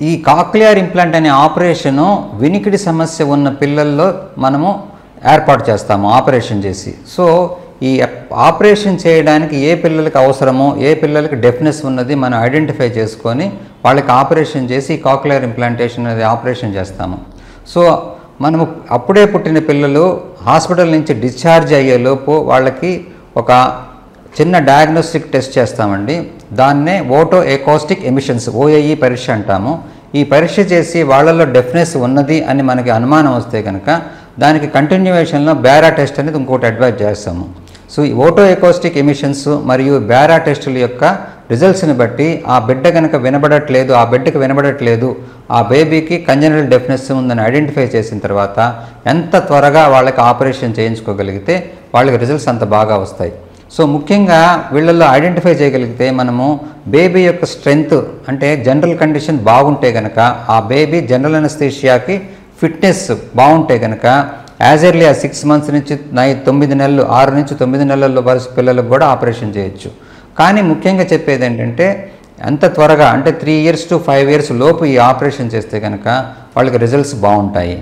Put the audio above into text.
ఈ cochlear implant అనే operation వినికిడి సమస్య ఉన్న పిల్లల్లో మనము ఏర్పాటు చేస్తాము ఆపరేషన్ చేసి. సో ఈ ఆపరేషన్ చేయడానికి ఏ పిల్లలకి అవసరమో, ఏ పిల్లలకి డెఫ్నెస్ ఉన్నది మనం ఐడెంటిఫై చేసుకొని వాళ్ళకి ఆపరేషన్ చేసి కాక్లియర్ ఇంప్లాంటేషన్ అనేది ఆపరేషన్ చేస్తాము. సో మనము అప్పుడే పుట్టిన పిల్లలు హాస్పిటల్ నుంచి డిశ్చార్జ్ అయ్యేలోపు వాళ్ళకి ఒక చిన్న డయాగ్నోస్టిక్ టెస్ట్ చేస్తామండి. దాన్నే ఓటో ఎకోస్టిక్ ఎమిషన్స్ ఓఏఈ పరీక్ష అంటాము. ఈ పరీక్ష చేసి వాళ్ళల్లో డెఫ్నెస్ ఉన్నది అని మనకి అనుమానం వస్తే కనుక దానికి కంటిన్యూవేషన్లో బేరా టెస్ట్ అనేది ఇంకోటి అడ్వైజ్ చేస్తాము. సో ఈ ఓటో ఎకోస్టిక్ ఎమిషన్స్ మరియు బేరా టెస్టుల యొక్క రిజల్ట్స్ని బట్టి ఆ బిడ్డ కనుక వినబడట్లేదు, ఆ బిడ్డకి వినబడట్లేదు, ఆ బేబీకి కంజనరల్ డెఫ్నెస్ ఉందని ఐడెంటిఫై చేసిన తర్వాత ఎంత త్వరగా వాళ్ళకి ఆపరేషన్ చేయించుకోగలిగితే వాళ్ళకి రిజల్ట్స్ అంత బాగా వస్తాయి. సో ముఖ్యంగా వీళ్ళల్లో ఐడెంటిఫై చేయగలిగితే మనము బేబీ యొక్క స్ట్రెంగ్త్ అంటే జనరల్ కండిషన్ బాగుంటే కనుక ఆ బేబీ జనరల్ అనస్థీషియాకి ఫిట్నెస్ బాగుంటే కనుక యాజ్ ఎర్లీ ఆ 6 months నుంచి 9 నెలలు 6 నుంచి 9 నెలల్లో వరుస పిల్లలకు కూడా ఆపరేషన్ చేయొచ్చు. కానీ ముఖ్యంగా చెప్పేది ఏంటంటే అంత త్వరగా అంటే 3 years to 5 years లోపు ఈ ఆపరేషన్ చేస్తే కనుక వాళ్ళకి రిజల్ట్స్ బాగుంటాయి.